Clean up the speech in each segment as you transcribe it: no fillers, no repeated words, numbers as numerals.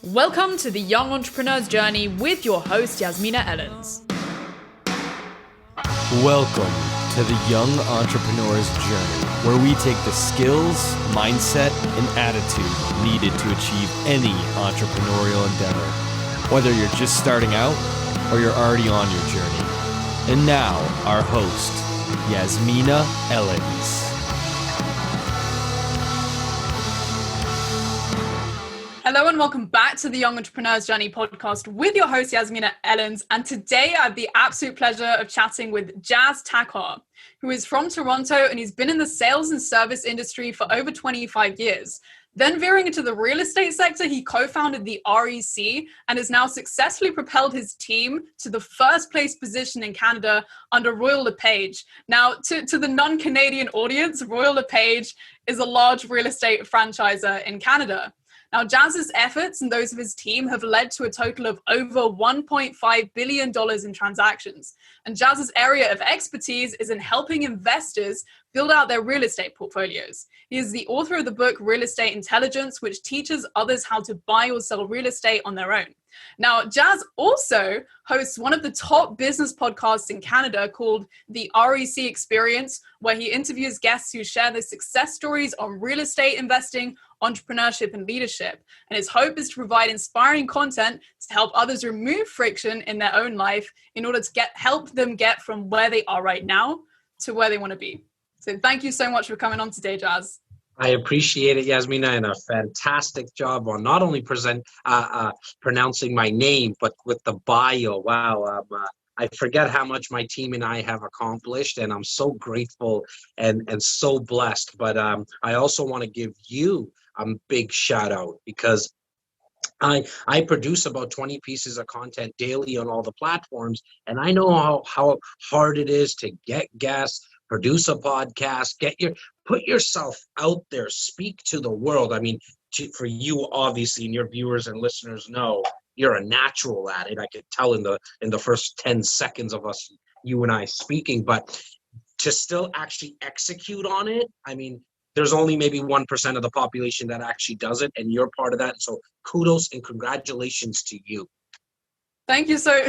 Welcome to the Young Entrepreneur's Journey with your host, Yasmina Ellins. Welcome to the Young Entrepreneur's Journey, where we take the skills, mindset, and attitude needed to achieve any entrepreneurial endeavor, whether you're just starting out or you're already on your journey. And now, our host, Yasmina Ellins. Hello and welcome back to the Young Entrepreneur's Journey podcast with your host, Yasmina Ellins. And today I have the absolute pleasure of chatting with Jas Takhar, who is from Toronto and he's been in the sales and service industry for over 25 years. Then veering into the real estate sector, he co-founded the REC and has now successfully propelled his team to the first place position in Canada under Royal LePage. Now, to the non-Canadian audience, Royal LePage is a large real estate franchisor in Canada. Now, Jas's efforts and those of his team have led to a total of over $1.5 billion in transactions. And Jas's area of expertise is in helping investors build out their real estate portfolios. He is the author of the book Real Estate Intelligence, which teaches others how to buy or sell real estate on their own. Now, Jas also hosts one of the top business podcasts in Canada called the REC Experience, where he interviews guests who share their success stories on real estate investing, entrepreneurship, and leadership. And his hope is to provide inspiring content to help others remove friction in their own life in order to help them get from where they are right now to where they want to be. So thank you so much for coming on today, Jas. I appreciate it, Yasmina, and a fantastic job on not only pronouncing my name, but with the bio. Wow. I forget how much my team and I have accomplished, and I'm so grateful and so blessed. But I also want to give you a big shout out because I produce about 20 pieces of content daily on all the platforms, and I know how hard it is to get guests, produce a podcast, put yourself out there, speak to the world. I mean, for you, obviously, and your viewers and listeners know you're a natural at it. I could tell in the first 10 seconds of you and I speaking, but to still actually execute on it, I mean, there's only maybe 1% of the population that actually does it, and you're part of that. So kudos and congratulations to you. Thank you so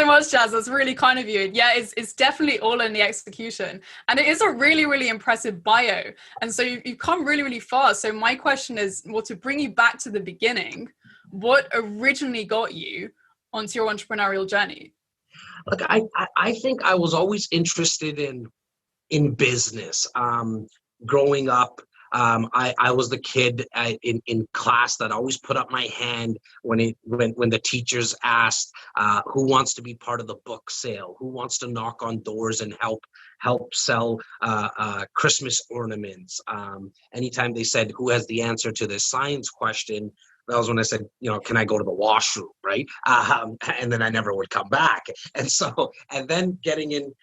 much, Jas. That's really kind of you. Yeah, it's definitely all in the execution. And it is a really, really impressive bio. And so you've come really, really far. So my question is, well, to bring you back to the beginning, what originally got you onto your entrepreneurial journey? Look, I think I was always interested in business. Growing up, I was the kid in class that always put up my hand when the teachers asked who wants to be part of the book sale, who wants to knock on doors and help sell Christmas ornaments. Anytime they said who has the answer to this science question, that was when I said, can I go to the washroom, right? And then I never would come back. And then getting in,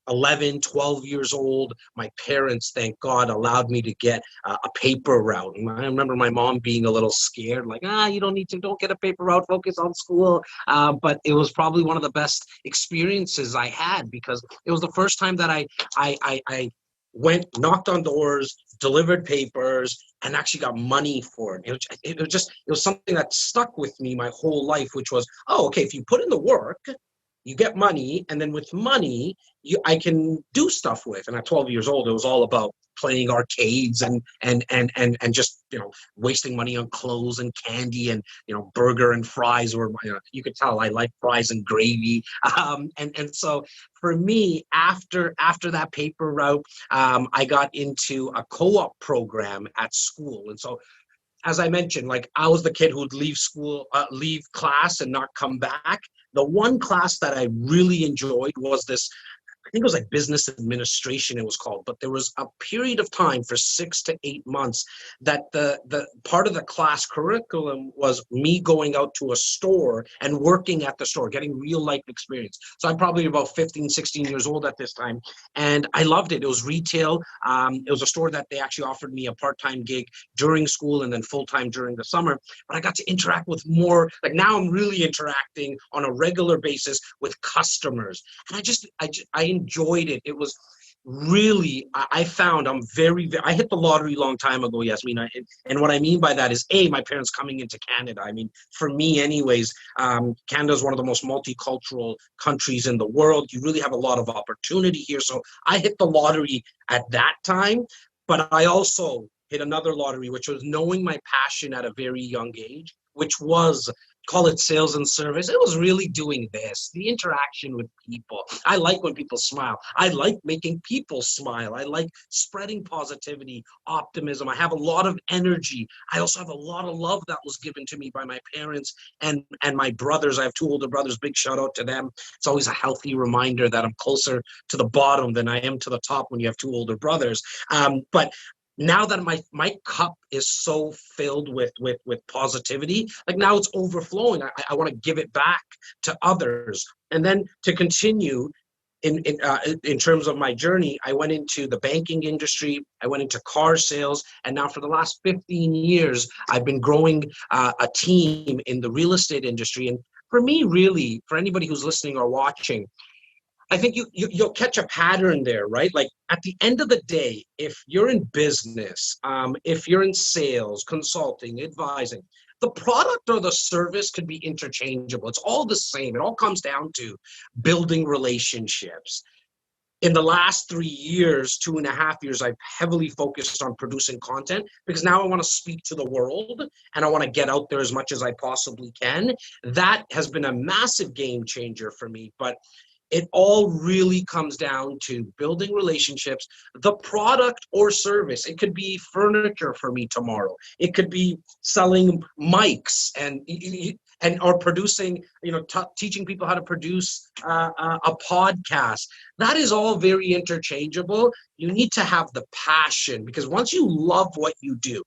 11, 12 years old, my parents, thank God, allowed me to get a paper route. And I remember my mom being a little scared, like, you don't get a paper route, focus on school. But it was probably one of the best experiences I had because it was the first time that I went, knocked on doors, delivered papers, and actually got money for it. It was something that stuck with me my whole life, which was, okay, if you put in the work, you get money, and then with money, I can do stuff with. And at 12 years old, it was all about playing arcades and just wasting money on clothes and candy and burger and fries. Or you could tell I like fries and gravy. And so for me, after that paper route, I got into a co-op program at school, and so. As I mentioned, I was the kid who'd leave class and not come back. The one class that I really enjoyed was this, I think it was like business administration it was called, but there was a period of time for 6 to 8 months that the part of the class curriculum was me going out to a store and working at the store, getting real life experience. So I'm probably about 15, 16 years old at this time. And I loved it. It was retail. It was a store that they actually offered me a part-time gig during school and then full-time during the summer. But I got to interact with more, now I'm really interacting on a regular basis with customers. And I enjoyed it. It was really, I found I'm I hit the lottery a long time ago, Yasmina. And what I mean by that is, my parents coming into Canada. I mean, for me anyways, Canada is one of the most multicultural countries in the world. You really have a lot of opportunity here. So I hit the lottery at that time, but I also hit another lottery, which was knowing my passion at a very young age, which was, call it sales and service. It was really doing this, the interaction with people. I like when people smile. I like making people smile. I like spreading positivity, optimism. I have a lot of energy. I also have a lot of love that was given to me by my parents and my brothers. I have 2 older brothers. Big shout out to them. It's always a healthy reminder that I'm closer to the bottom than I am to the top when you have 2 older brothers. But now that my cup is so filled with positivity, like now it's overflowing. I want to give it back to others. And then to continue in terms of my journey, I went into the banking industry, I went into car sales, and now for the last 15 years, I've been growing a team in the real estate industry. And for me, really, for anybody who's listening or watching, I think you'll catch a pattern there, right? Like at the end of the day, if you're in business, if you're in sales, consulting, advising, the product or the service could be interchangeable. It's all the same. It all comes down to building relationships. In the last 3 years, 2.5 years, I've heavily focused on producing content because now I want to speak to the world and I want to get out there as much as I possibly can. That has been a massive game changer for me. But it all really comes down to building relationships, the product or service. It could be furniture for me tomorrow. It could be selling mics or producing, teaching people how to produce a podcast. That is all very interchangeable. You need to have the passion, because once you love what you do,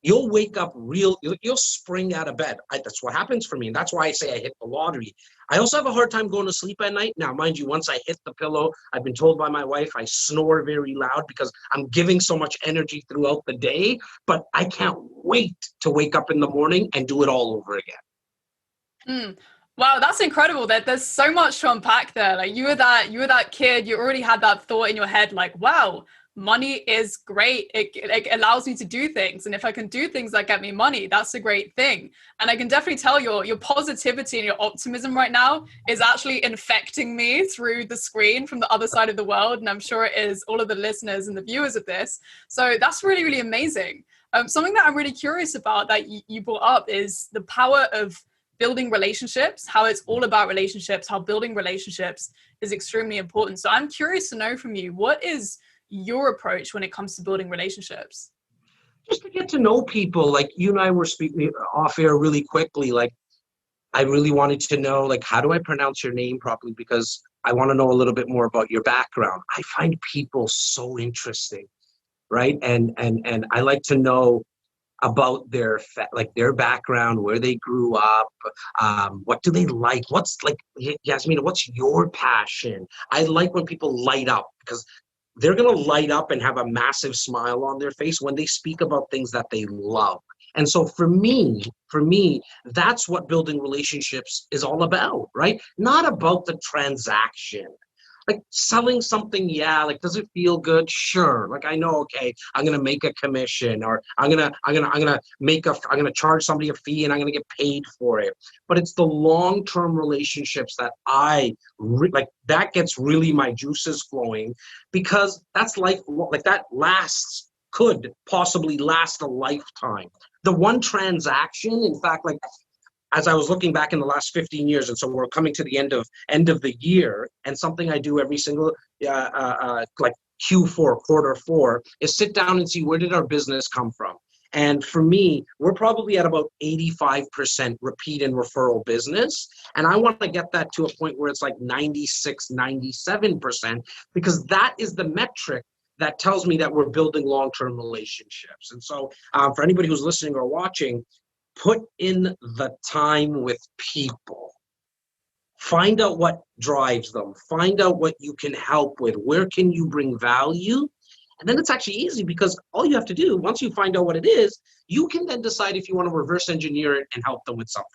you'll wake up you'll spring out of bed. That's what happens for me. And that's why I say I hit the lottery. I also have a hard time going to sleep at night. Now, mind you, once I hit the pillow, I've been told by my wife, I snore very loud because I'm giving so much energy throughout the day, but I can't wait to wake up in the morning and do it all over again. Wow, that's incredible. There's so much to unpack there. Like you were that kid, you already had that thought in your head, like, wow, money is great. It allows me to do things. And if I can do things that get me money, that's a great thing. And I can definitely tell your positivity and your optimism right now is actually infecting me through the screen from the other side of the world. And I'm sure it is all of the listeners and the viewers of this. So that's really, really amazing. Something that I'm really curious about that you brought up is the power of building relationships, how it's all about relationships, how building relationships is extremely important. So I'm curious to know from you, what is your approach when it comes to building relationships? Just to get to know people. Like you and I were speaking off air really quickly. Like I really wanted to know, like, how do I pronounce your name properly? Because I want to know a little bit more about your background. I find people so interesting, right? And I like to know about their background, where they grew up, what do they like? What's like, Yasmina, what's your passion? I like when people light up, because they're going to light up and have a massive smile on their face when they speak about things that they love. And so for me, that's what building relationships is all about, right? Not about the transaction. Like selling something, yeah, like, does it feel good? Sure. Like, I know, okay, I'm going to make a commission, or I'm going to charge somebody a fee and I'm going to get paid for it. But it's the long-term relationships that that gets really my juices flowing, because that's life. Like that could possibly last a lifetime. The one transaction, in fact, like, as I was looking back in the last 15 years, and so we're coming to the end of the year, and something I do every single like Q4, quarter 4, is sit down and see, where did our business come from? And for me, we're probably at about 85% repeat and referral business. And I want to get that to a point where it's like 96, 97%, because that is the metric that tells me that we're building long-term relationships. And so for anybody who's listening or watching, put in the time with people. Find out what drives them. Find out what you can help with. Where can you bring value? And then it's actually easy, because all you have to do, once you find out what it is, you can then decide if you want to reverse engineer it and help them with something.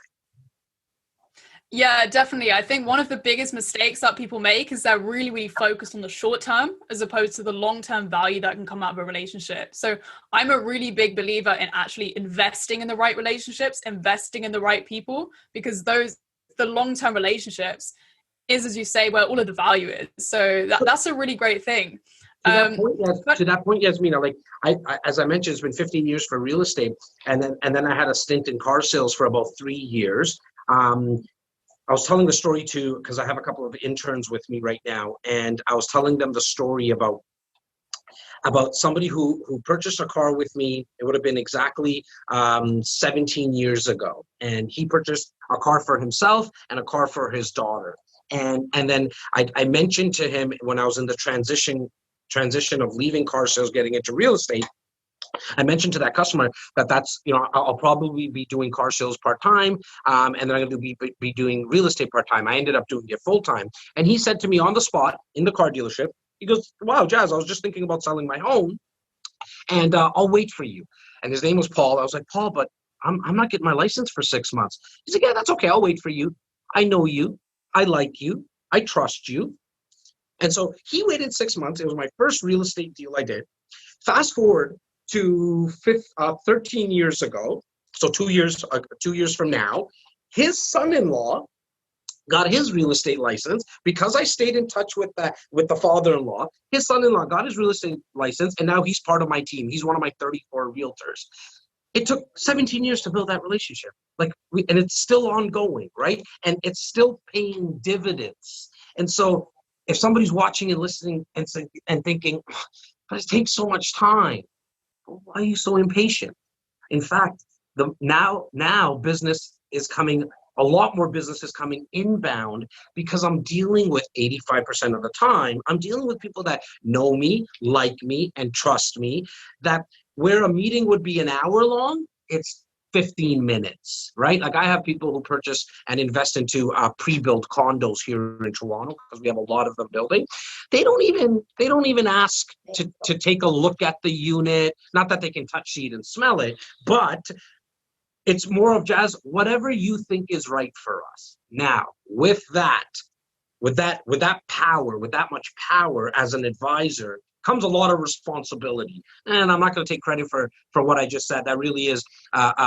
Yeah, definitely. I think one of the biggest mistakes that people make is they're really, really focused on the short term as opposed to the long-term value that can come out of a relationship. So I'm a really big believer in actually investing in the right relationships, investing in the right people, because the long-term relationships is, as you say, where all of the value is. So that's a really great thing. To that point, yes. To that point, Yasmina, like I, as I mentioned, it's been 15 years for real estate, and then I had a stint in car sales for about 3 years. I was telling the story because I have a couple of interns with me right now, and I was telling them the story about somebody who purchased a car with me. It would have been exactly 17 years ago, and he purchased a car for himself and a car for his daughter. And then I mentioned to him when I was in the transition of leaving car sales, getting into real estate, I mentioned to that customer that's, I'll probably be doing car sales part-time, and then I'm going to be doing real estate part-time. I ended up doing it full-time. And he said to me on the spot in the car dealership, he goes, "Wow, Jas, I was just thinking about selling my home, and I'll wait for you." And his name was Paul. I was like, "Paul, but I'm not getting my license for 6 months." He's like, "Yeah, that's okay. I'll wait for you. I know you. I like you. I trust you." And so he waited 6 months. It was my first real estate deal I did. Fast forward to 13 years ago, so 2 years from now, his son-in-law got his real estate license because I stayed in touch with the father-in-law. His son-in-law got his real estate license, and now he's part of my team. He's one of my 34 realtors. It took 17 years to build that relationship, and it's still ongoing, right? And it's still paying dividends. And so, if somebody's watching and listening and thinking, "But it takes so much time," why are you so impatient? In fact, now business is coming, a lot more business is coming inbound because I'm dealing with 85% of the time, I'm dealing with people that know me, like me, and trust me, that where a meeting would be an hour long, it's 15 minutes, right? Like I have people who purchase and invest into pre-built condos here in Toronto because we have a lot of them building. They don't even ask to take a look at the unit. Not that they can touch, see it, and smell it, but it's more of, "Jas, whatever you think is right for us." Now, with that power, with that much power as an advisor, comes a lot of responsibility. And I'm not going to take credit for what I just said. That really is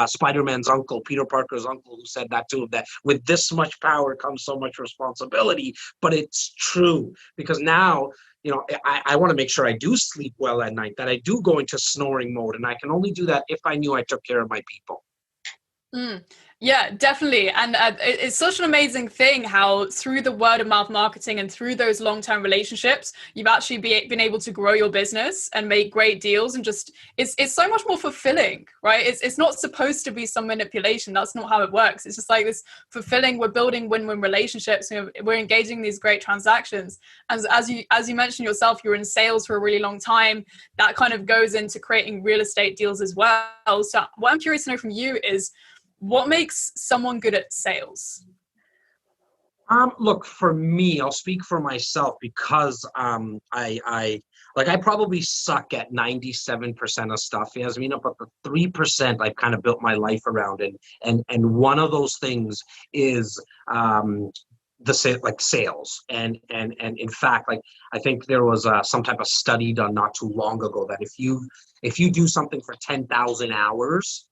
Spider-Man's uncle, Peter Parker's uncle, who said that too, that with this much power comes so much responsibility. But it's true, because now, I want to make sure I do sleep well at night, that I do go into snoring mode. And I can only do that if I knew I took care of my people. Yeah, definitely. And it's such an amazing thing how through the word of mouth marketing and through those long-term relationships, you've actually been able to grow your business and make great deals. And just it's so much more fulfilling, right? It's not supposed to be some manipulation. That's not how it works. It's just like this fulfilling. We're building win-win relationships. We're engaging in these great transactions. And as you mentioned yourself, you're in sales for a really long time. That kind of goes into creating real estate deals as well. So what I'm curious to know from you is, what makes someone good at sales? Look, for me, I'll speak for myself, because I probably suck at 97% of stuff, Yasmina, but the 3% I've kind of built my life around, and one of those things is sales, and in fact, I think there was some type of study done not too long ago that if you do something for 10,000 hours,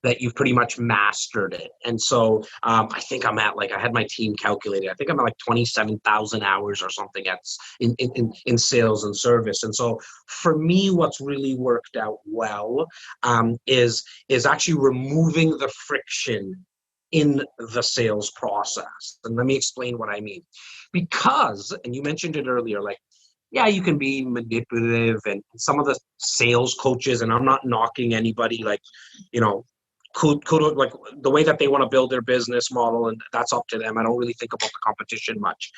that you've pretty much mastered it. And so I think I'm at, I had my team calculated, I think I'm at 27,000 hours or something in sales and service. And so for me, what's really worked out well is actually removing the friction in the sales process. And let me explain what I mean. Because, and you mentioned it earlier, yeah, you can be manipulative, and some of the sales coaches, and I'm not knocking anybody, could the way that they want to build their business model, and that's up to them. I don't really think about the competition much.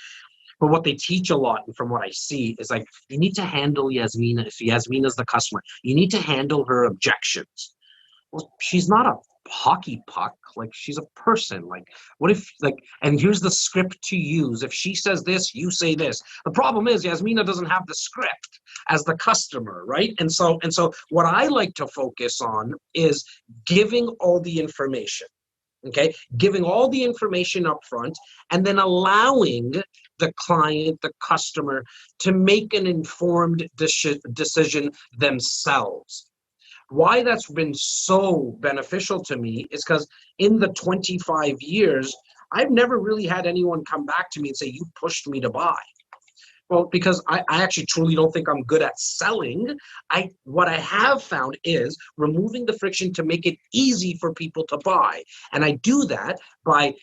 But what they teach a lot, and from what I see, is you need to handle Yasmina. If Yasmina's the customer, you need to handle her objections. Well, she's not a hockey puck. She's a person. What if, and here's the script to use. If she says this, you say this. The problem is Yasmina doesn't have the script as the customer, right? And so what I like to focus on is giving all the information. Okay, giving all the information up front and then allowing the client, the customer, to make an informed decision themselves. Why that's been so beneficial to me is because in the 25 years, I've never really had anyone come back to me and say, you pushed me to buy. Well, because I actually truly don't think I'm good at selling. What I have found is removing the friction to make it easy for people to buy. And I do that by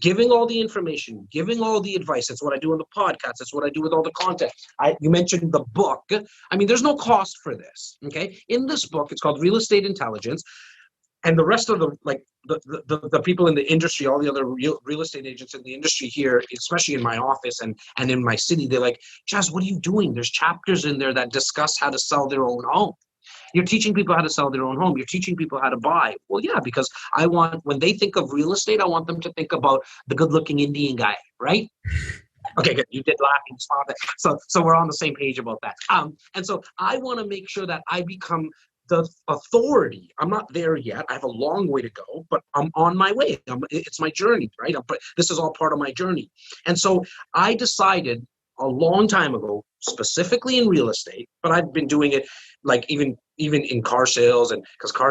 giving all the information, giving all the advice. That's what I do on the podcast. That's what I do with all the content. You mentioned the book. I mean, there's no cost for this. Okay. In this book, it's called Real Estate Intelligence. And the rest of the people in the industry, all the other real estate agents in the industry here, especially in my office and in my city, they're like, Jas, what are you doing? There's chapters in there that discuss how to sell their own home. You're teaching people how to sell their own home. You're teaching people how to buy. Well, yeah, because when they think of real estate, I want them to think about the good-looking Indian guy, right? Okay, good. You did laugh and smile. So we're on the same page about that. And so I want to make sure that I become the authority. I'm not there yet. I have a long way to go, but I'm on my way. It's my journey, right? But this is all part of my journey. And so I decided a long time ago, specifically in real estate, but I've been doing it like even in car sales, and because car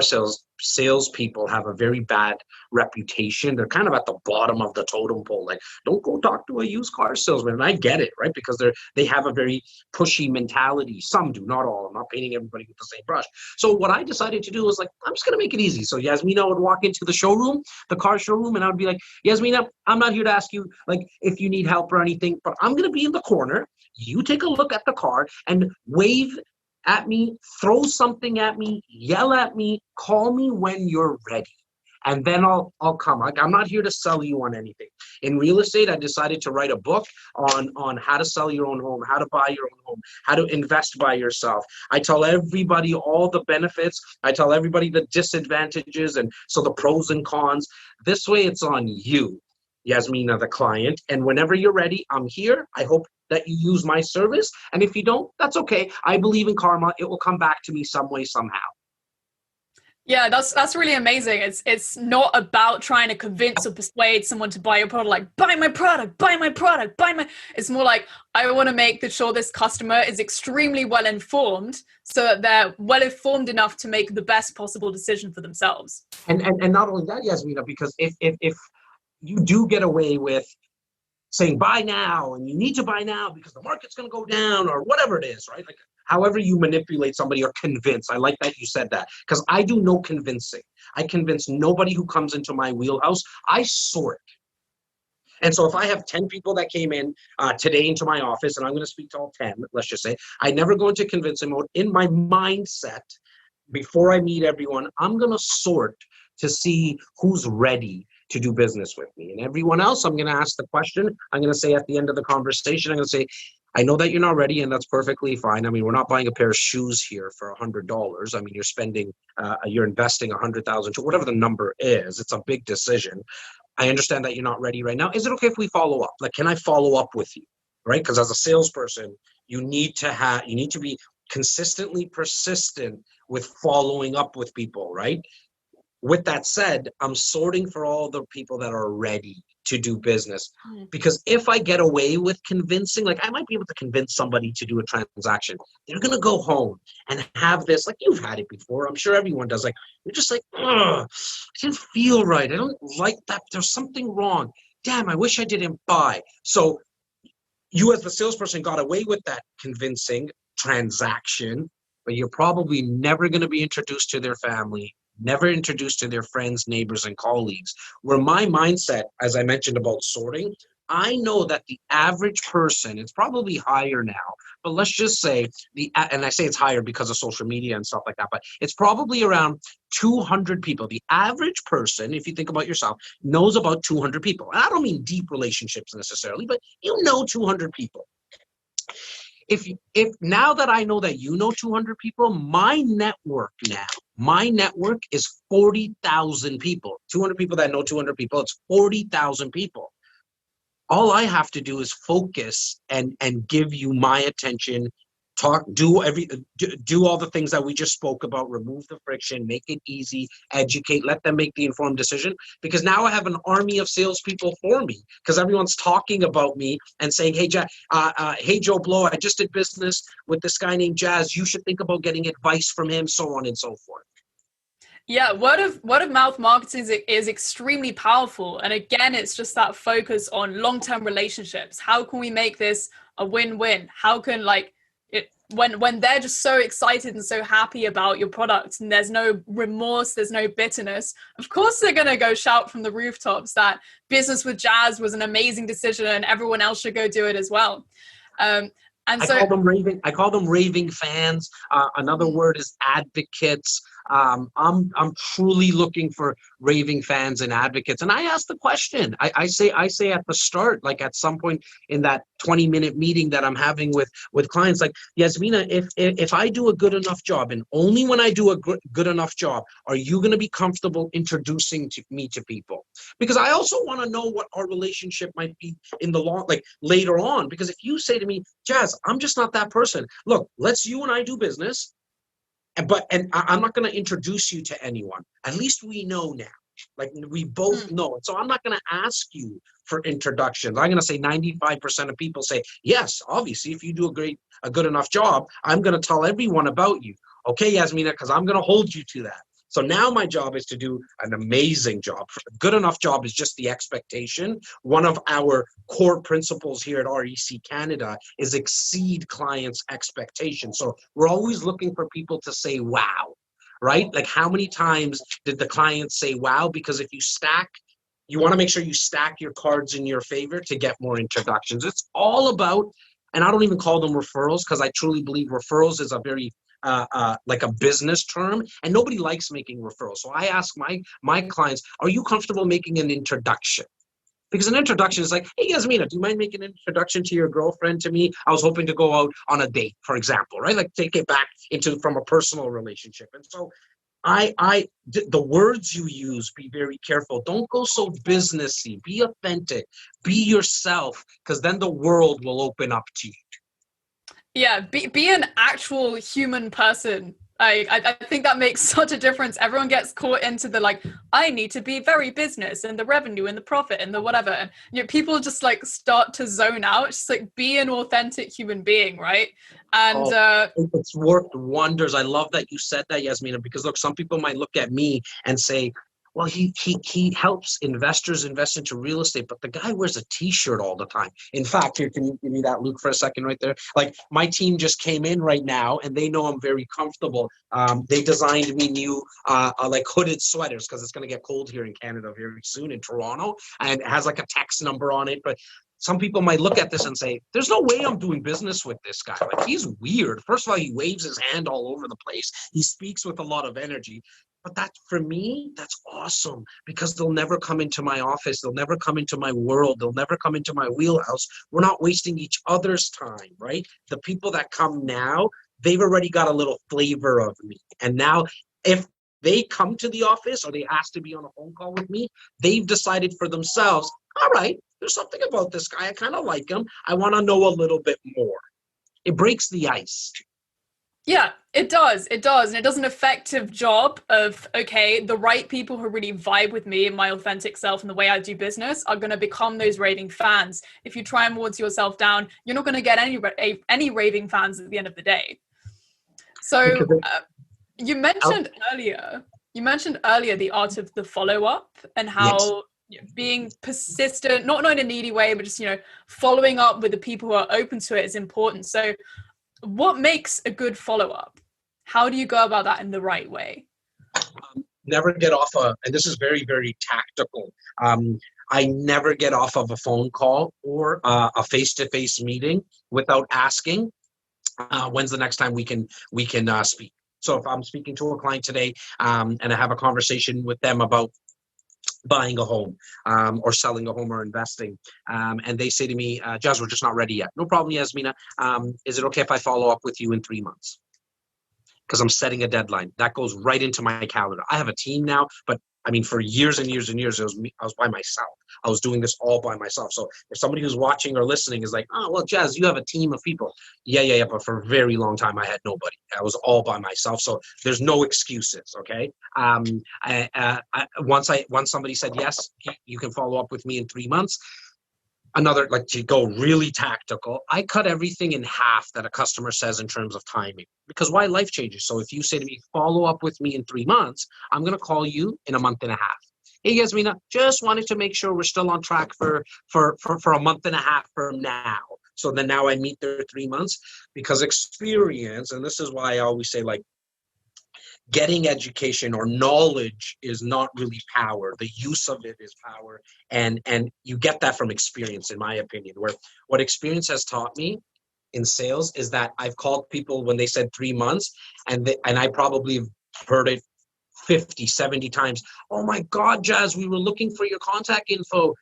salespeople have a very bad reputation. They're kind of at the bottom of the totem pole. Like, don't go talk to a used car salesman. And I get it, right? Because they have a very pushy mentality. Some do, not all. I'm not painting everybody with the same brush. So what I decided to do was like, I'm just going to make it easy. So Yasmina would walk into the showroom, the car showroom, and I would be like, Yasmina, I'm not here to ask you like if you need help or anything, but I'm going to be in the corner. You take a look at the car and wave at me, throw something at me, yell at me, call me when you're ready. And then I'll come. I'm not here to sell you on anything. In real estate, I decided to write a book on how to sell your own home, how to buy your own home, how to invest by yourself. I tell everybody all the benefits. I tell everybody the disadvantages, and so the pros and cons. This way it's on you, Yasmina, the client. And whenever you're ready, I'm here. I hope that you use my service. And if you don't, that's okay. I believe in karma. It will come back to me some way, somehow. Yeah, that's really amazing. It's not about trying to convince or persuade someone to buy your product, like buy my product, buy my product, buy my. It's more like I want to make sure this customer is extremely well informed, so that they're well informed enough to make the best possible decision for themselves. And not only that, Yasmina, because if you do get away with saying buy now and you need to buy now because the market's going to go down or whatever it is, right? Like however you manipulate somebody or convince. I like that you said that, because I do no convincing. I convince nobody who comes into my wheelhouse. I sort. And so if I have 10 people that came in today into my office, and I'm going to speak to all 10, let's just say, I never go into convincing mode. In my mindset, before I meet everyone, I'm going to sort to see who's ready to do business with me. And everyone else, I'm going to ask the question. I'm going to say at the end of the conversation, I'm going to say, I know that you're not ready, and that's perfectly fine. I mean, we're not buying a pair of shoes here for $100. I mean, you're investing $100,000 to whatever the number is. It's a big decision. I understand that you're not ready right now. Is it okay if we follow up? Like, can I follow up with you? Right? Because as a salesperson, you need to be consistently persistent with following up with people, right? With that said, I'm sorting for all the people that are ready to do business. Because if I get away with convincing, like I might be able to convince somebody to do a transaction, they're going to go home and have this, like you've had it before. I'm sure everyone does. Like, you're just like, I didn't feel right. I don't like that. There's something wrong. Damn, I wish I didn't buy. So you as the salesperson got away with that convincing transaction, but you're probably never going to be introduced to their family, never introduced to their friends, neighbors, and colleagues. Where my mindset, as I mentioned about sorting, I know that the average person, it's probably higher now, but let's just say and I say it's higher because of social media and stuff like that, but it's probably around 200 people. The average person, if you think about yourself, knows about 200 people. And I don't mean deep relationships necessarily, but you know 200 people. If now that I know that you know 200 people, my network is 40,000 people. 200 people that know 200 people, it's 40,000 people. All I have to do is focus and give you my attention do all the things that we just spoke about, remove the friction, make it easy, educate, let them make the informed decision. Because now I have an army of salespeople for me, because everyone's talking about me and saying, hey, hey, Joe Blow, I just did business with this guy named Jas. You should think about getting advice from him, so on and so forth. Yeah, word of mouth marketing is extremely powerful. And again, it's just that focus on long-term relationships. How can we make this a win-win? How can when they're just so excited and so happy about your product and there's no remorse, there's no bitterness, of course they're going to go shout from the rooftops that business with Jas was an amazing decision and everyone else should go do it as well. I call them raving fans. Another word is advocates. I'm truly looking for raving fans and advocates. And I ask the question. I say at the start, like at some point in that 20-minute meeting that I'm having with clients, like, Yasmina, if I do a good enough job, and only when I do a good enough job, are you going to be comfortable introducing me to people? Because I also want to know what our relationship might be in the long, like later on. Because if you say to me, Jas, I'm just not that person. Look, let's you and I do business. And I'm not going to introduce you to anyone. At least we know now. Like we both know it. So I'm not going to ask you for introductions. I'm going to say 95% of people say, yes, obviously, if you do a good enough job, I'm going to tell everyone about you. Okay, Yasmina, because I'm going to hold you to that. So now my job is to do an amazing job. A good enough job is just the expectation. One of our core principles here at REC Canada is exceed clients' expectations. So we're always looking for people to say, wow, right? Like how many times did the client say, wow? Because if you want to make sure you stack your cards in your favor to get more introductions. It's all about, and I don't even call them referrals because I truly believe referrals is a very like a business term, and nobody likes making referrals. So I ask my clients, are you comfortable making an introduction? Because an introduction is like, hey, Yasmina, do you mind making an introduction to your girlfriend to me? I was hoping to go out on a date, for example, right? Like take it back from a personal relationship. And so the words you use, be very careful. Don't go so businessy. Be authentic. Be yourself, because then the world will open up to you. Yeah, be an actual human person. I think that makes such a difference. Everyone gets caught into the I need to be very business and the revenue and the profit and the whatever. And people just start to zone out. It's just be an authentic human being, right? And it's worked wonders. I love that you said that, Yasmina, because look, some people might look at me and say, well, he helps investors invest into real estate, but the guy wears a t-shirt all the time. In fact, here, can you give me that, Luke, for a second right there? Like my team just came in right now and they know I'm very comfortable. They designed me new hooded sweaters because it's going to get cold here in Canada very soon in Toronto, and it has a text number on it. But some people might look at this and say, there's no way I'm doing business with this guy. He's weird. First of all, he waves his hand all over the place. He speaks with a lot of energy. But that, for me, that's awesome, because they'll never come into my office. They'll never come into my world. They'll never come into my wheelhouse. We're not wasting each other's time, right? The people that come now, they've already got a little flavor of me. And now if they come to the office or they ask to be on a phone call with me, they've decided for themselves, all right, there's something about this guy. I kind of like him. I want to know a little bit more. It breaks the ice. Yeah, it does. It does. And it does an effective job of, okay, the right people who really vibe with me and my authentic self and the way I do business are going to become those raving fans. If you try and water yourself down, you're not going to get any raving fans at the end of the day. So you mentioned earlier the art of the follow-up and how being persistent, not in a needy way, but just, following up with the people who are open to it is important. So what makes a good follow-up? How do you go about that in the right way? Never get off and this is very, very tactical. I never get off of a phone call or a face-to-face meeting without asking, when's the next time we can speak? So if I'm speaking to a client today and I have a conversation with them about buying a home or selling a home or investing, and they say to me, Jas, we're just not ready yet. No problem, Yasmina. Is it okay if I follow up with you in 3 months? Because I'm setting a deadline. That goes right into my calendar. I have a team now, but I mean, for years and years and years, it was me. I was by myself. I was doing this all by myself. So if somebody who's watching or listening is like, oh, well, Jas, you have a team of people. Yeah. But for a very long time, I had nobody. I was all by myself. So there's no excuses. Okay. Once somebody said, yes, you can follow up with me in 3 months. Another, like, to go really tactical, I cut everything in half that a customer says in terms of timing, because why? Life changes. So if you say to me, follow up with me in 3 months, I'm going to call you in a month and a half. Hey, Yasmina, just wanted to make sure we're still on track for a month and a half from now. So then now I meet their 3 months, because experience, and this is why I always say, like, getting education or knowledge is not really power. The use of it is power. And you get that from experience, in my opinion, where what experience has taught me in sales is that I've called people when they said 3 months, and I probably have heard it 50, 70 times. Oh my God, Jas, we were looking for your contact info.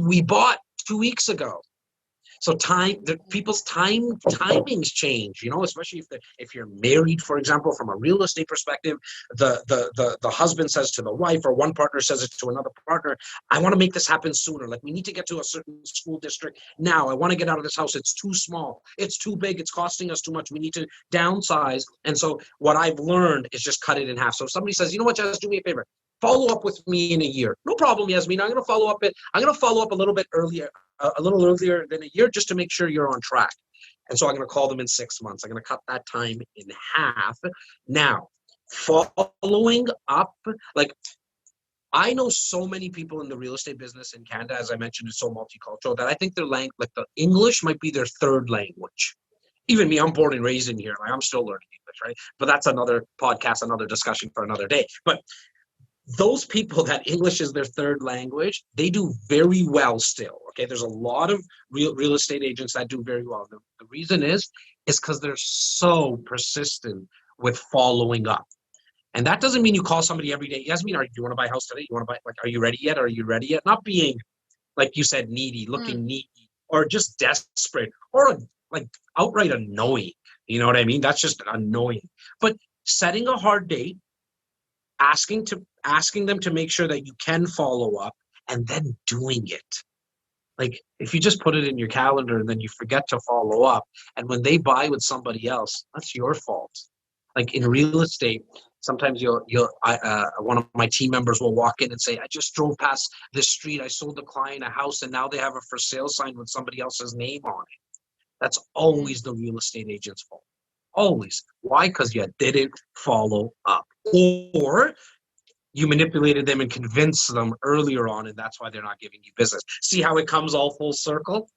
We bought 2 weeks ago. So people's timings change, especially if you're married, for example, from a real estate perspective, the husband says to the wife, or one partner says it to another partner, I want to make this happen sooner. Like, we need to get to a certain school district now. I want to get out of this house. It's too small. It's too big. It's costing us too much. We need to downsize. And so what I've learned is just cut it in half. So if somebody says, you know what, just do me a favor, follow up with me in a year. No problem, Yasmina. I'm going to follow up a little bit earlier, a little earlier than a year, just to make sure you're on track. And so I'm going to call them in 6 months. I'm going to cut that time in half. Now, following up, like, I know so many people in the real estate business in Canada, as I mentioned, is so multicultural, that I think their language, like, the English might be their third language. Even me, I'm born and raised in here. Like, I'm still learning English, right? But that's another podcast, another discussion for another day. But those people that English is their third language, they do very well still. Okay, there's a lot of real estate agents that do very well. The reason is because they're so persistent with following up. And that doesn't mean you call somebody every day. Yasmin, do you want to buy a house today? You want to buy, like, are you ready yet? Are you ready yet? Not being, like you said, needy, looking needy, or just desperate, or like outright annoying. You know what I mean? That's just annoying. But setting a hard date, asking them to make sure that you can follow up, and then doing it. Like, if you just put it in your calendar and then you forget to follow up, and when they buy with somebody else, that's your fault. Like, in real estate, sometimes one of my team members will walk in and say, I just drove past this street, I sold the client a house, and now they have a for sale sign with somebody else's name on it. That's always the real estate agent's fault. Always. Why? Because you didn't follow up, or you manipulated them and convinced them earlier on, and that's why they're not giving you business. See how it comes all full circle?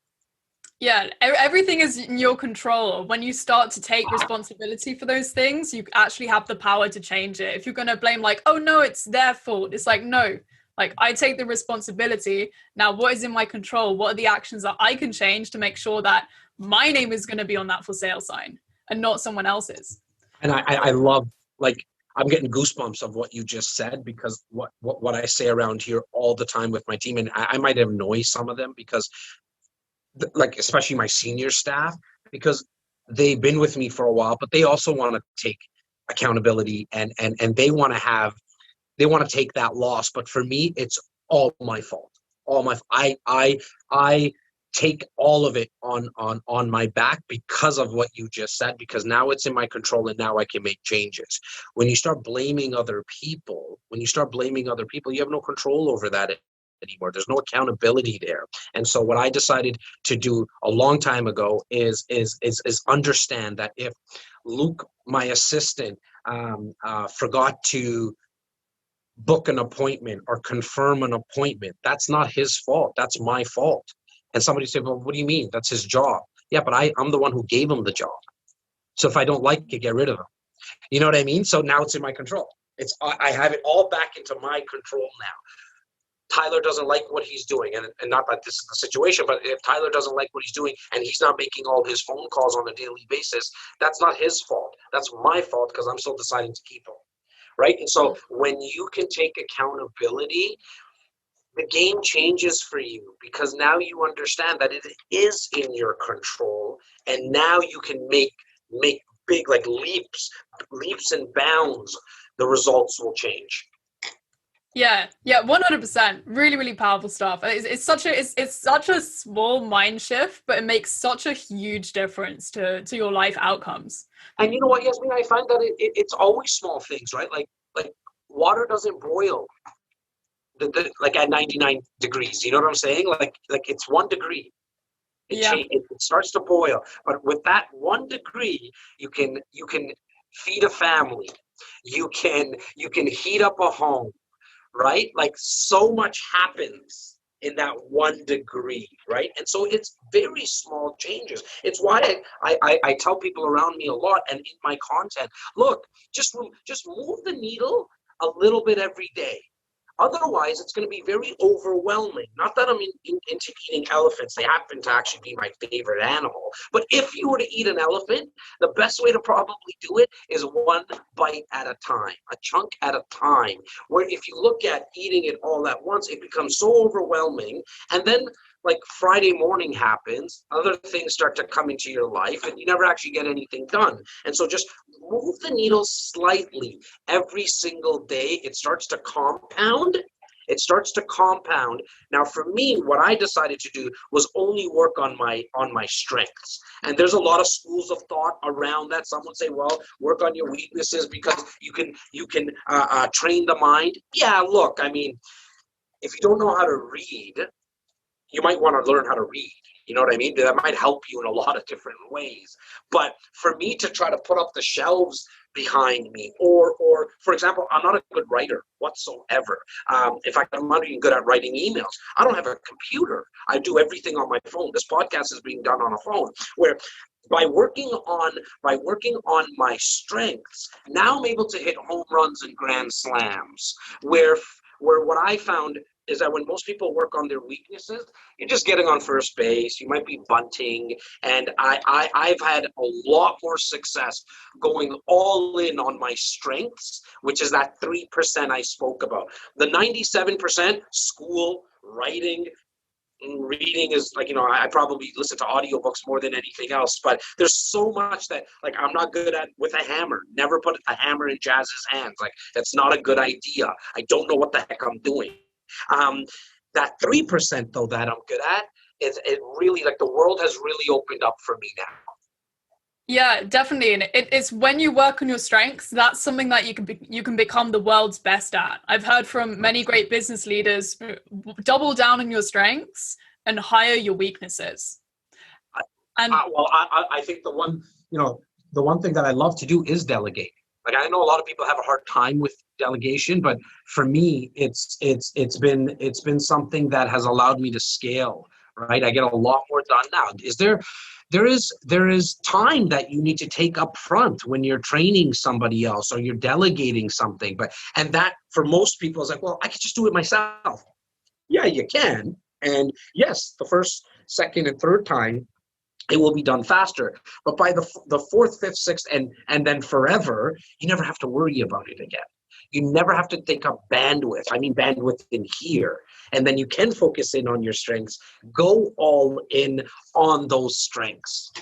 Yeah, everything is in your control. When you start to take responsibility for those things, you actually have the power to change it. If you're going to blame, like, oh no, it's their fault, it's like, no, like, I take the responsibility. Now, what is in my control? What are the actions that I can change to make sure that my name is going to be on that for sale sign and not someone else's? And I love, like, I'm getting goosebumps of what you just said, because what I say around here all the time with my team, and I might annoy some of them, because, like, especially my senior staff, because they've been with me for a while, but they also want to take accountability, and they want to take that loss. But for me, it's all my fault. I take all of it on my back because of what you just said, because now it's in my control, and now I can make changes. When you start blaming other people, you have no control over that anymore. There's no accountability there. And so what I decided to do a long time ago is understand that if Luke, my assistant, forgot to book an appointment or confirm an appointment, that's not his fault. That's my fault. And somebody said, well, what do you mean? That's his job. Yeah, but I'm the one who gave him the job. So if I don't like it, get rid of him. You know what I mean? So now it's in my control. I have it all back into my control now. Tyler doesn't like what he's doing, and not that this is the situation, but if Tyler doesn't like what he's doing and he's not making all his phone calls on a daily basis, that's not his fault. That's my fault, because I'm still deciding to keep him. Right? And so when you can take accountability, the game changes for you, because now you understand that it is in your control, and now you can make big, like, leaps and bounds. The results will change. Yeah, 100%. Really, really powerful stuff. It's such a small mind shift, but it makes such a huge difference to your life outcomes. And you know what, Yasmin, I find that it's always small things, right? Like water doesn't boil like at 99 degrees. You know what I'm saying? Like it's 1 degree. Yeah. It starts to boil, but with that 1 degree, you can feed a family. You can heat up a home, right? Like so much happens in that 1 degree, right? And so it's very small changes. It's why I tell people around me a lot and in my content, look, just move the needle a little bit every day. Otherwise, it's going to be very overwhelming. Not that I'm into eating elephants. They happen to actually be my favorite animal. But if you were to eat an elephant, the best way to probably do it is one bite at a time, a chunk at a time. Where if you look at eating it all at once, it becomes so overwhelming. And then like Friday morning happens, other things start to come into your life and you never actually get anything done. And so just move the needle slightly every single day. It starts to compound. It starts to compound. Now, for me, what I decided to do was only work on my strengths. And there's a lot of schools of thought around that. Some would say, well, work on your weaknesses because you can train the mind. Yeah, look, I mean, if you don't know how to read, you might want to learn how to read. You know what I mean? That might help you in a lot of different ways. But for me to try to put up the shelves behind me, or for example, I'm not a good writer whatsoever. In fact, I'm not even good at writing emails. I don't have a computer. I do everything on my phone. This podcast is being done on a phone. Where by working on my strengths, now I'm able to hit home runs and grand slams. Where what I found is that when most people work on their weaknesses, you're just getting on first base, you might be bunting, and I've had a lot more success going all in on my strengths, which is that 3% I spoke about. The 97%, school, writing, reading is like, I probably listen to audiobooks more than anything else, but there's so much that like I'm not good at with a hammer. Never put a hammer in Jas's hands. Like that's not a good idea. I don't know what the heck I'm doing. That 3% though that I'm good at is it really like the world has really opened up for me now. Yeah, definitely. And it's when you work on your strengths, that's something that you can become the world's best at. I've heard from many great business leaders, double down on your strengths and hire your weaknesses. And I think the one thing that I love to do is delegate. Like I know a lot of people have a hard time with delegation, but for me, it's been something that has allowed me to scale. Right, I get a lot more done now. There is time that you need to take up front when you're training somebody else or you're delegating something. And that for most people is like, well, I could just do it myself. Yeah, you can. And yes, the first, second, and third time, it will be done faster. But by the fourth, fifth, sixth, and then forever, you never have to worry about it again. You never have to take up bandwidth. I mean, bandwidth in here. And then you can focus in on your strengths. Go all in on those strengths.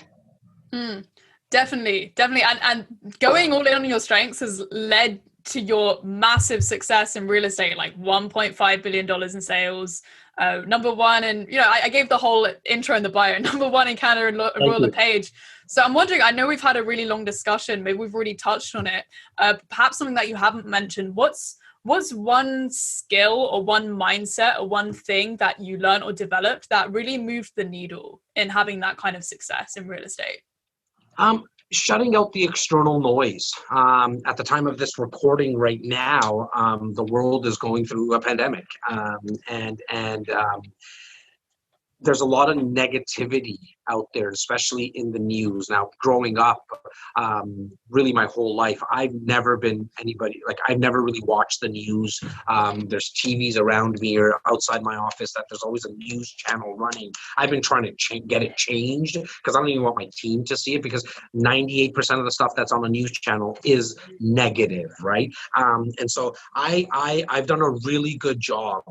Definitely. And going all in on your strengths has led to your massive success in real estate, like $1.5 billion in sales. Number one, and I gave the whole intro in the bio. Number one in Canada and Royal LePage. So I'm wondering, I know we've had a really long discussion. Maybe we've already touched on it. Perhaps something that you haven't mentioned. What's one skill or one mindset or one thing that you learned or developed that really moved the needle in having that kind of success in real estate? Shutting out the external noise. At the time of this recording right now, the world is going through a pandemic, and there's a lot of negativity out there, especially in the news. Now, growing up, really my whole life, I've never been anybody, like I've never really watched the news. There's TVs around me or outside my office that there's always a news channel running. I've been trying to get it changed because I don't even want my team to see it because 98% of the stuff that's on the news channel is negative, right? And so I've done a really good job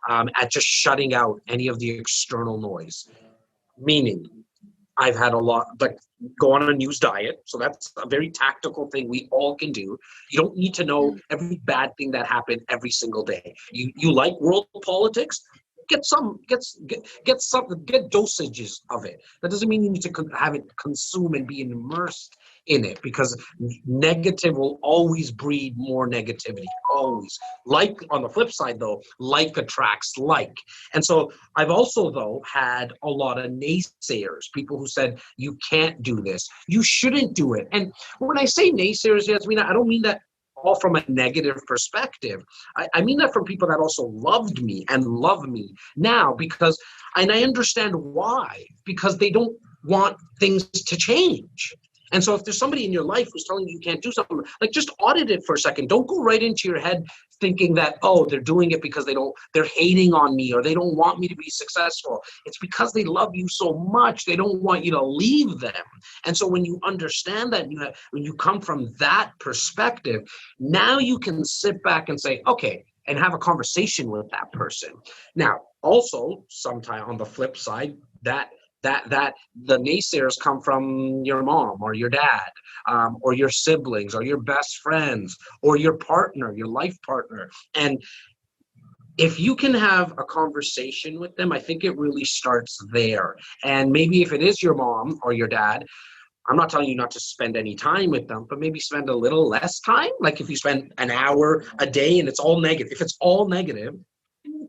at just shutting out any of the external noise. Meaning, I've had a lot, like go on a news diet. So that's a very tactical thing we all can do. You don't need to know every bad thing that happened every single day. You like world politics? Get dosages of it. That doesn't mean you need to have it consume and be immersed in it, because negative will always breed more negativity, always. Like, on the flip side though, like attracts like. And so I've also though had a lot of naysayers, people who said you can't do this, you shouldn't do it. And when I say naysayers, Yasmina, I don't mean that all from a negative perspective. I mean that from people that also loved me and love me now, because, and I understand why, because they don't want things to change. And so if there's somebody in your life who's telling you can't do something, like, just audit it for a second. Don't go right into your head thinking that, oh, they're doing it because they're hating on me, or they don't want me to be successful. It's because they love you so much, they don't want you to leave them. And so when you understand that, when you come from that perspective, now you can sit back and say, okay, and have a conversation with that person. Now, also, sometime on the flip side, that the naysayers come from your mom or your dad, or your siblings or your best friends or your partner, your life partner. And if you can have a conversation with them, I think it really starts there. And maybe if it is your mom or your dad, I'm not telling you not to spend any time with them, but maybe spend a little less time. Like if you spend an hour a day and it's all negative, if it's all negative,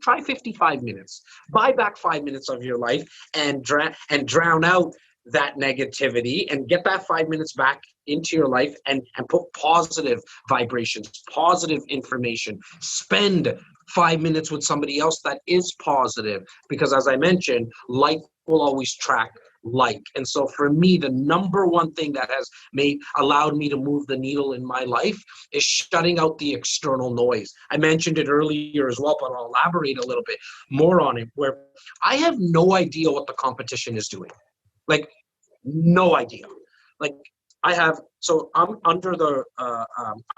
try 55 minutes, buy back 5 minutes of your life and drown out that negativity, and get that 5 minutes back into your life and put positive vibrations, positive information. Spend 5 minutes with somebody else that is positive, because as I mentioned, like will always track like. And so for me, the number one thing that has allowed me to move the needle in my life is shutting out the external noise. I mentioned it earlier as well, but I'll elaborate a little bit more on it, where I have no idea what the competition is doing. Like, no idea. Like, so I'm under the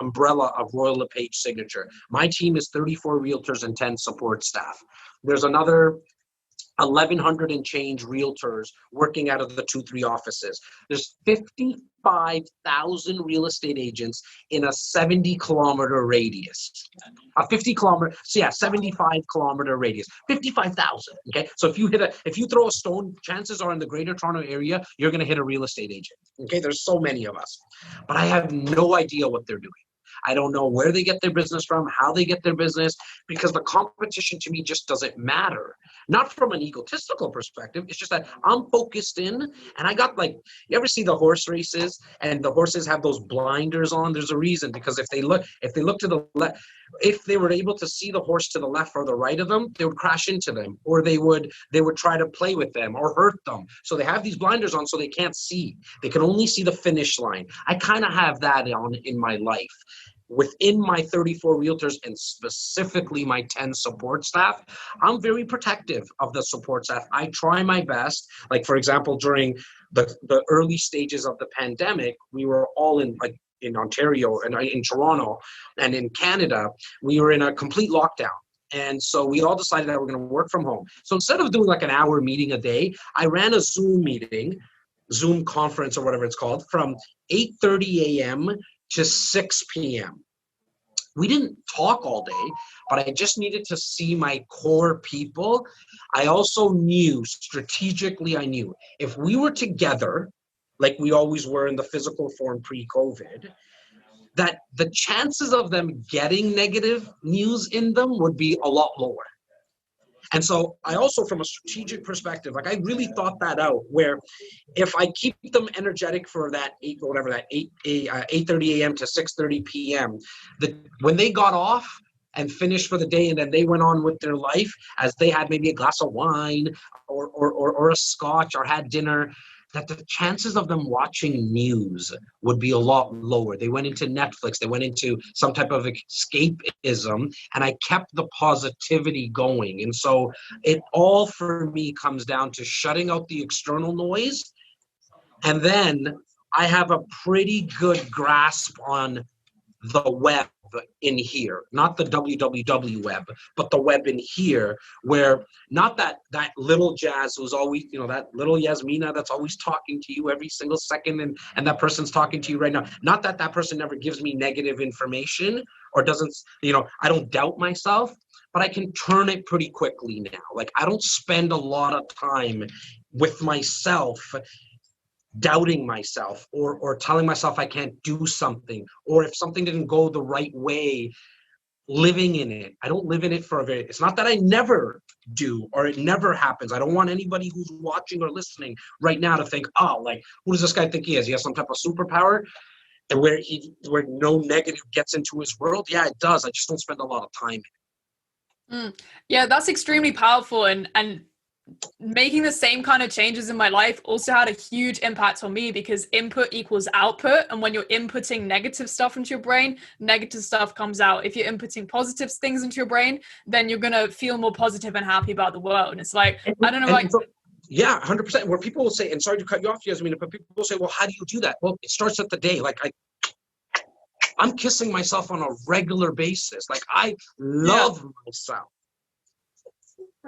umbrella of Royal LePage Signature. My team is 34 realtors and 10 support staff. There's another 1,100 and change realtors working out of the 2-3 offices. There's 55,000 real estate agents in a 70-kilometer radius. A 75-kilometer radius. 55,000. Okay, so if you throw a stone, chances are in the Greater Toronto area, you're going to hit a real estate agent. Okay, there's so many of us, but I have no idea what they're doing. I don't know where they get their business from, how they get their business, because the competition to me just doesn't matter. Not from an egotistical perspective. It's just that I'm focused in, and I got, like, you ever see the horse races and the horses have those blinders on? There's a reason, because if they look to the left, if they were able to see the horse to the left or the right of them, they would crash into them, or they would try to play with them or hurt them. So they have these blinders on so they can't see. They can only see the finish line. I kind of have that on in my life. Within my 34 realtors and specifically my 10 support staff, I'm very protective of the support staff. I try my best. Like, for example, during the early stages of the pandemic, we were all in Ontario and in Toronto and in Canada, we were in a complete lockdown. And so we all decided that we're going to work from home. So instead of doing like an hour meeting a day, I ran a Zoom conference or whatever it's called, from 8:30 a.m. to 6 p.m. We didn't talk all day, but I just needed to see my core people. I also knew, strategically, if we were together, like we always were in the physical form pre-COVID, that the chances of them getting negative news in them would be a lot lower. And so I also, from a strategic perspective, like I really thought that out, where if I keep them energetic for that 8:30 a.m. to 6:30 p.m., when they got off and finished for the day and then they went on with their life, as they had maybe a glass of wine or a scotch or had dinner, that the chances of them watching news would be a lot lower. They went into Netflix, they went into some type of escapism, and I kept the positivity going. And so it all for me comes down to shutting out the external noise. And then I have a pretty good grasp on the web in here, not the www web, but the web in here, where not that little Jas who's always, that little Yasmina that's always talking to you every single second, and that person's talking to you right now. Not that person never gives me negative information or doesn't, I don't doubt myself, but I can turn it pretty quickly now. Like, I don't spend a lot of time with myself doubting myself or telling myself I can't do something, or if something didn't go the right way, living in it. I don't live in it it's not that I never do or it never happens. I don't want anybody who's watching or listening right now to think, oh, like, who does this guy think he is? He has some type of superpower and where no negative gets into his world. Yeah, it does. I just don't spend a lot of time in it. Yeah, that's extremely powerful, and making the same kind of changes in my life also had a huge impact on me, because input equals output. And when you're inputting negative stuff into your brain, negative stuff comes out. If you're inputting positive things into your brain, then you're going to feel more positive and happy about the world. And it's like, I don't know, like... Yeah, 100%. Where people will say, and sorry to cut you off, Yasmina, but people will say, well, how do you do that? Well, it starts at the day. Like, I'm kissing myself on a regular basis. Like, I love myself.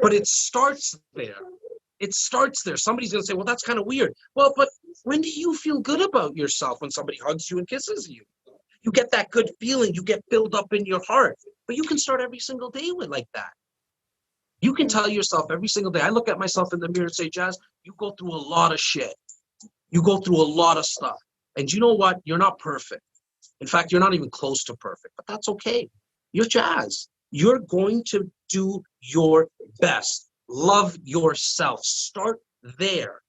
But it starts there. It starts there. Somebody's going to say, well, that's kind of weird. Well, but when do you feel good about yourself? When somebody hugs you and kisses you? You get that good feeling. You get filled up in your heart. But you can start every single day with like that. You can tell yourself every single day. I look at myself in the mirror and say, Jas, you go through a lot of shit. You go through a lot of stuff. And you know what? You're not perfect. In fact, you're not even close to perfect. But that's okay. You're Jas. You're going to do your best. Love yourself. Start there.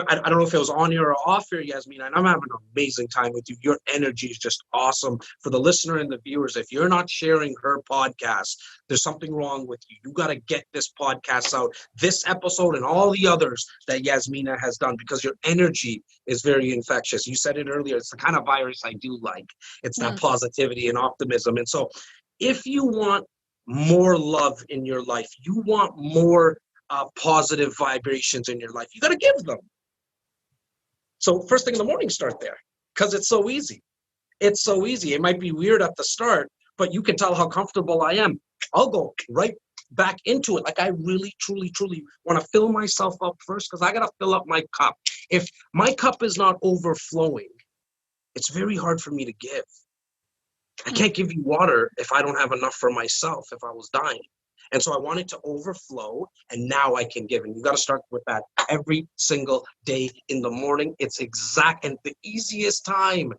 I don't know if it was on here or off here, Yasmina, and I'm having an amazing time with you. Your energy is just awesome. For the listener and the viewers, if you're not sharing her podcast, there's something wrong with you. You got to get this podcast out, this episode and all the others that Yasmina has done, because your energy is very infectious. You said it earlier. It's the kind of virus I do like. It's that positivity and optimism. And so if you want more love in your life, you want more positive vibrations in your life, you got to give them. So first thing in the morning, start there, because it's so easy. It's so easy. It might be weird at the start, but you can tell how comfortable I am. I'll go right back into it. Like, I really, truly, truly want to fill myself up first, because I got to fill up my cup. If my cup is not overflowing, it's very hard for me to give. I can't give you water if I don't have enough for myself, if I was dying. And so I want it to overflow, and now I can give. And you got to start with that every single day in the morning. It's and the easiest time.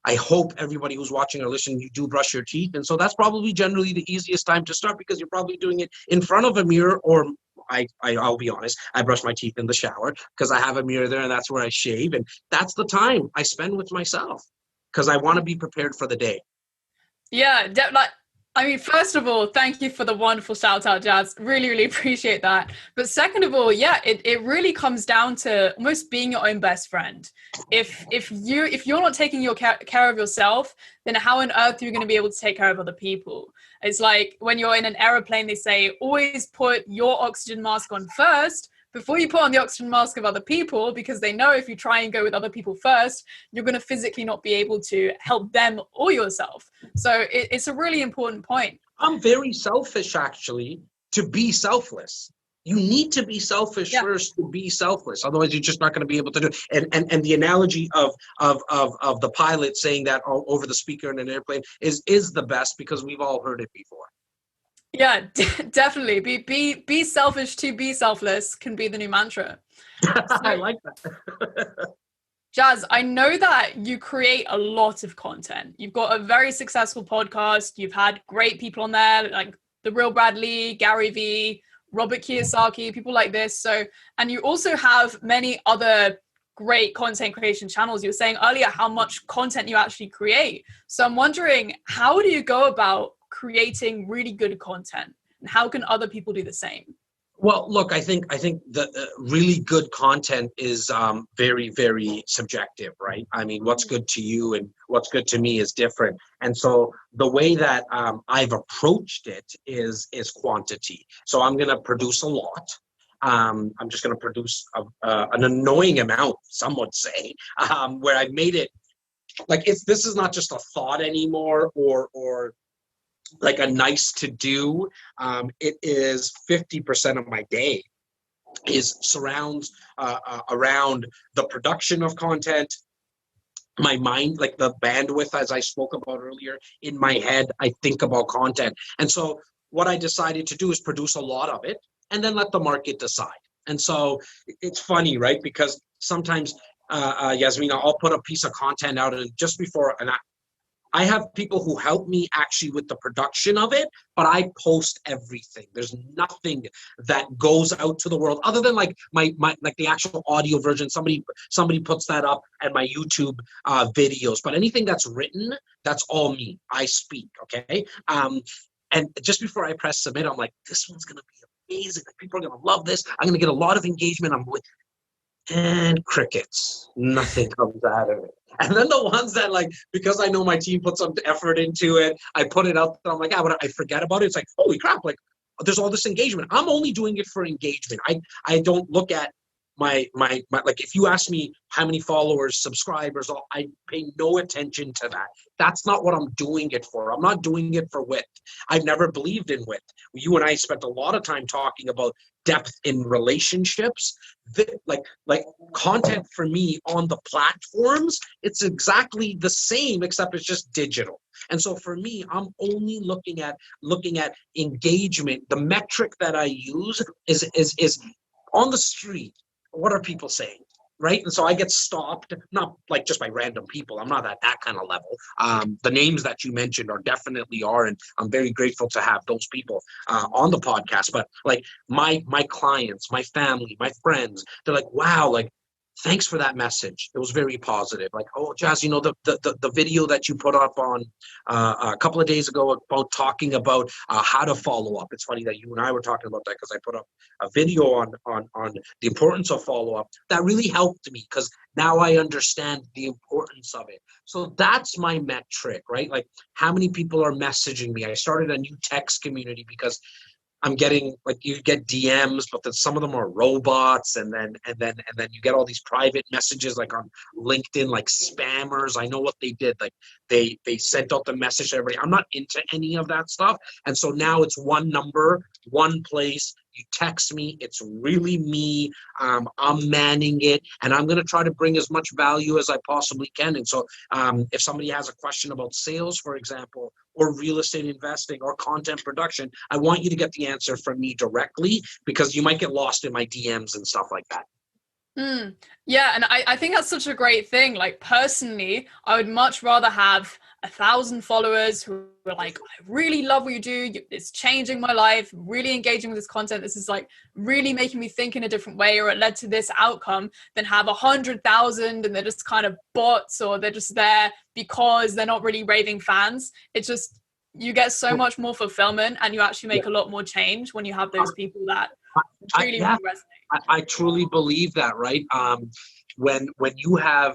I hope everybody who's watching or listening, you do brush your teeth. And so that's probably generally the easiest time to start, because you're probably doing it in front of a mirror, or I'll be honest, I brush my teeth in the shower because I have a mirror there and that's where I shave. And that's the time I spend with myself, because I want to be prepared for the day. Yeah, first of all, thank you for the wonderful shout out, Jas. Really, really appreciate that. But second of all, it really comes down to almost being your own best friend. If you're not taking care of yourself, then how on earth are you going to be able to take care of other people? It's like when you're in an aeroplane, they say, always put your oxygen mask on first before you put on the oxygen mask of other people, because they know if you try and go with other people first, you're going to physically not be able to help them or yourself. So it's a really important point. I'm very selfish, actually, to be selfless. You need to be selfish first to be selfless. Otherwise, you're just not going to be able to do it. And the analogy of the pilot saying that over the speaker in an airplane is the best, because we've all heard it before. Yeah, definitely. Be selfish to be selfless can be the new mantra. I like that. Jas, I know that you create a lot of content. You've got a very successful podcast. You've had great people on there, like The Real Bradley, Gary Vee, Robert Kiyosaki, people like this. So, and you also have many other great content creation channels. You were saying earlier how much content you actually create. So I'm wondering, how do you go about creating really good content, and how can other people do the same? Well, look, I think the really good content is very, very subjective, right? I mean, what's good to you and what's good to me is different. And so the way that I've approached it is quantity. So I'm going to produce a lot. I'm just going to produce an annoying amount, some would say, where I've made it like this is not just a thought anymore, or like a nice to do. It is 50% of my day is surrounds around the production of content, my mind, like the bandwidth, as I spoke about earlier, in my head, I think about content. And so what I decided to do is produce a lot of it and then let the market decide. And so it's funny, right? Because sometimes, Yasmina, I'll put a piece of content out and just before, and I have people who help me actually with the production of it, but I post everything. There's nothing that goes out to the world other than like my like the actual audio version. Somebody puts that up and my YouTube videos. But anything that's written, that's all me. I speak. Okay. And just before I press submit, I'm like, this one's gonna be amazing. Like, people are gonna love this. I'm gonna get a lot of engagement. And crickets. Nothing comes out of it. And then the ones that, like, because I know my team put some effort into it, I put it out there. I'm like, but I forget about it. It's like, holy crap, like there's all this engagement. I'm only doing it for engagement. I don't look at my like, if you ask me how many followers, subscribers, I pay no attention to that. That's not what I'm doing it for. I'm not doing it for wit. I've never believed in wit. You and I spent a lot of time talking about depth in relationships. Like content for me on the platforms, it's exactly the same, except it's just digital. And so for me, I'm only looking at engagement. The metric that I use is on the street. What are people saying? Right. And so I get stopped, not like just by random people. I'm not at that kind of level. The names that you mentioned definitely are, and I'm very grateful to have those people on the podcast. But like my clients, my family, my friends, they're like, wow, like, thanks for that message. It was very positive. Like, oh, Jas, the video that you put up on a couple of days ago about talking about how to follow up. It's funny that you and I were talking about that because I put up a video on the importance of follow up. That really helped me because now I understand the importance of it. So that's my metric, right? Like, how many people are messaging me? I started a new text community because I'm getting, like, you get DMs, but then some of them are robots, and then you get all these private messages like on LinkedIn, like spammers. I know what they did. Like they sent out the message to everybody. I'm not into any of that stuff. And so now it's one number, one place. You text me. It's really me. I'm manning it, and I'm going to try to bring as much value as I possibly can. And so if somebody has a question about sales, for example, or real estate investing or content production, I want you to get the answer from me directly, because you might get lost in my DMs and stuff like that. Yeah, and I think that's such a great thing. Like, personally, I would much rather have 1,000 followers who are like, I really love what you do. It's changing my life, really engaging with this content. This is like really making me think in a different way, or it led to this outcome, than have 100,000 and they're just kind of bots, or they're just there because they're not really raving fans. It's just, you get so much more fulfillment, and you actually make a lot more change when you have those people that really resonate. I truly believe that, right? When you have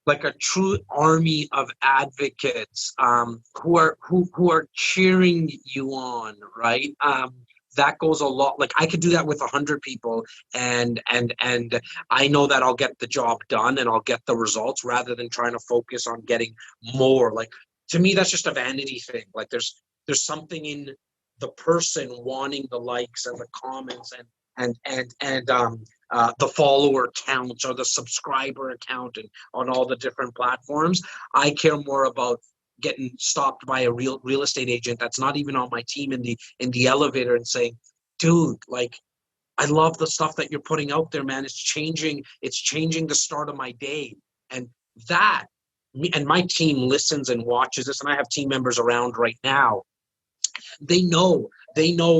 like a true army of advocates who are cheering you on, right? That goes a lot. Like, I could do that with 100 people, and I know that I'll get the job done and I'll get the results, rather than trying to focus on getting more. Like, to me, that's just a vanity thing. Like, there's something in the person wanting the likes and the comments and the follower counts or the subscriber account and on all the different platforms. I care more about getting stopped by a real estate agent that's not even on my team in the elevator and saying, dude, like, I love the stuff that you're putting out there, man. It's changing the start of my day. And that, and my team listens and watches this, and I have team members around right now. They know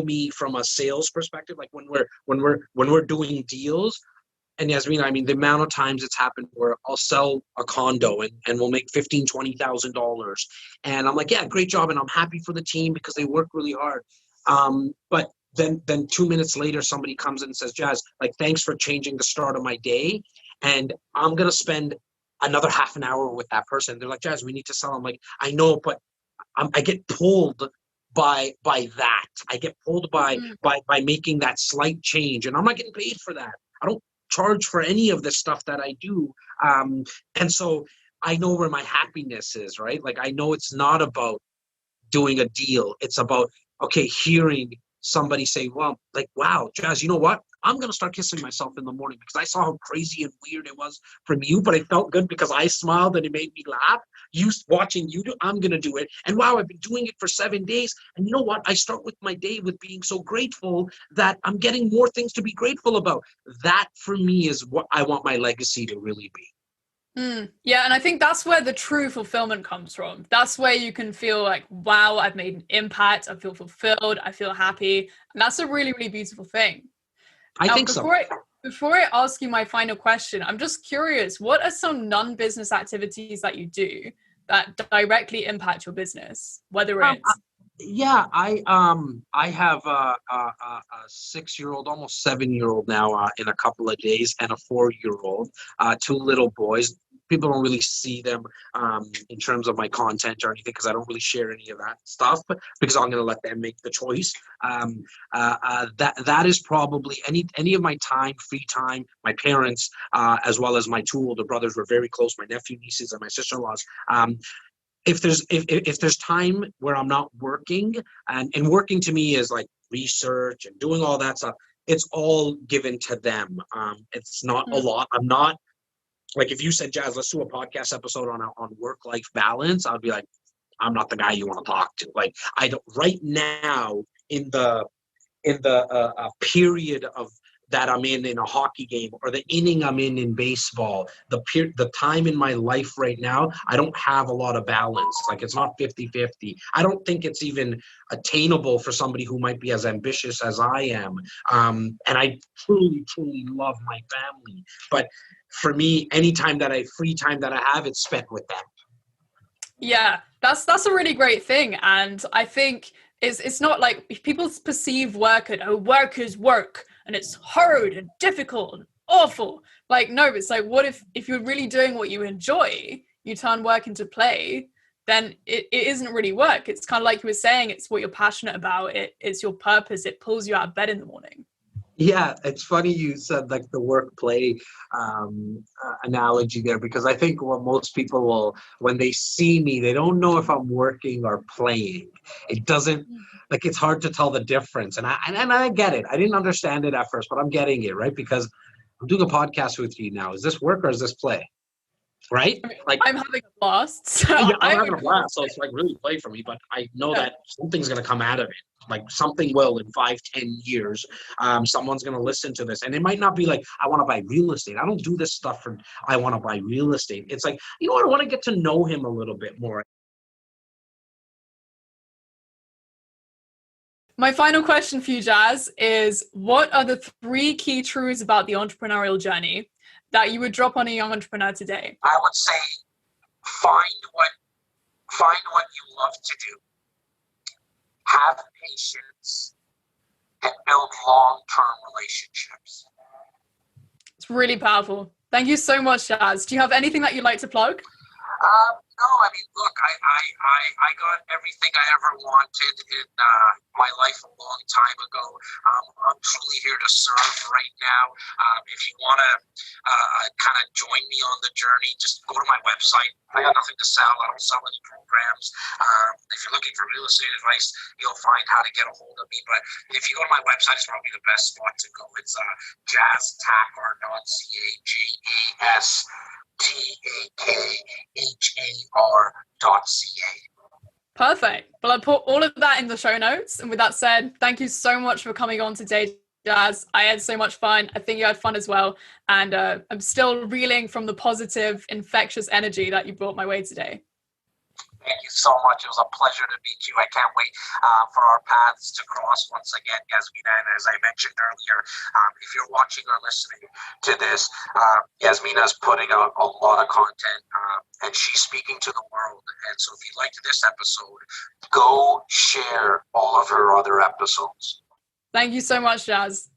me from a sales perspective. Like, when we're doing deals, and Yasmina, I mean, the amount of times it's happened where I'll sell a condo and we'll make $15,000-$20,000, and I'm like, yeah, great job, and I'm happy for the team because they work really hard. But then 2 minutes later, somebody comes in and says, Jas, like, thanks for changing the start of my day, and I'm gonna spend another half an hour with that person. They're like, Jas, we need to sell. I'm like, I know, but I get pulled by that. I get pulled by making that slight change, and I'm not getting paid for that. I don't charge for any of the stuff that I do. And so I know where my happiness is, right? Like, I know it's not about doing a deal. It's about, okay, hearing somebody say, well, like, wow, Jas, you know what? I'm going to start kissing myself in the morning because I saw how crazy and weird it was from you, but it felt good because I smiled and it made me laugh. You watching you do, I'm going to do it. And wow, I've been doing it for 7 days. And you know what? I start with my day with being so grateful that I'm getting more things to be grateful about. That for me is what I want my legacy to really be. Yeah, and I think that's where the true fulfillment comes from. That's where you can feel like, wow, I've made an impact. I feel fulfilled. I feel happy. And that's a really, really beautiful thing. I think so. Before I ask you my final question, I'm just curious, what are some non-business activities that you do that directly impact your business? Whether it's I have a 6-year-old, almost 7-year-old now in a couple of days, and a 4-year-old, 2 little boys. People don't really see them in terms of my content or anything because I don't really share any of that stuff, but because I'm going to let them make the choice. That is probably any of my time, free time. My parents, as well as my 2 older brothers, were very close. My nephew, nieces, and my sister-in-laws. If there's time where I'm not working, and working to me is like research and doing all that stuff, it's all given to them. It's not a lot. I'm not like, if you said, Jas, let's do a podcast episode on work-life balance, I'd be like, I'm not the guy you want to talk to. Like, I don't right now in the period of that I'm in a hockey game, or the inning I'm in baseball, the time in my life right now, I don't have a lot of balance. Like, it's not 50-50. I don't think it's even attainable for somebody who might be as ambitious as I am. And I truly, truly love my family. But for me, any time that free time that I have, it's spent with them. Yeah, that's a really great thing. And I think it's not like people perceive work is work and it's hard and difficult and awful. Like, no, it's like, what if you're really doing what you enjoy, you turn work into play, then it isn't really work. It's kind of like you were saying, it's what you're passionate about. It's your purpose. It pulls you out of bed in the morning. Yeah, it's funny you said like the work play analogy there, because I think what most people will, when they see me, they don't know if I'm working or playing. It doesn't, like, it's hard to tell the difference. And I get it. I didn't understand it at first, but I'm getting it, right? Because I'm doing a podcast with you now. Is this work or is this play? Right? I mean, Like, I'm having a blast. So yeah, I'm having a blast, so it's like really play for me, but I know that something's going to come out of it. Like, something will in 5-10 years. Someone's going to listen to this, and it might not be like, I want to buy real estate. I don't do this stuff for I want to buy real estate. It's like, you know what? I want to get to know him a little bit more. My final question for you, Jas, is what are the 3 key truths about the entrepreneurial journey that you would drop on a young entrepreneur today? I would say find what you love to do. Have patience and build long-term relationships. It's really powerful. Thank you so much, Jas. Do you have anything that you'd like to plug? No, I mean, look, I got everything I ever wanted in my life a long time ago. I'm truly here to serve right now. If you want to kind of join me on the journey, just go to my website. I got nothing to sell. I don't sell any programs. If you're looking for real estate advice, you'll find how to get a hold of me. But if you go to my website, it's probably the best spot to go. It's jastakhar.ca, JASTAKHAR.ca. Perfect. Well, I'll put all of that in the show notes. And with that said, thank you so much for coming on today, Jas. I had so much fun. I think you had fun as well. And I'm still reeling from the positive, infectious energy that you brought my way today. Thank you so much. It was a pleasure to meet you. I can't wait for our paths to cross once again, Yasmina. And as I mentioned earlier, if you're watching or listening to this, Yasmina is putting out a lot of content, and she's speaking to the world. And so if you liked this episode, go share all of her other episodes. Thank you so much, Jas.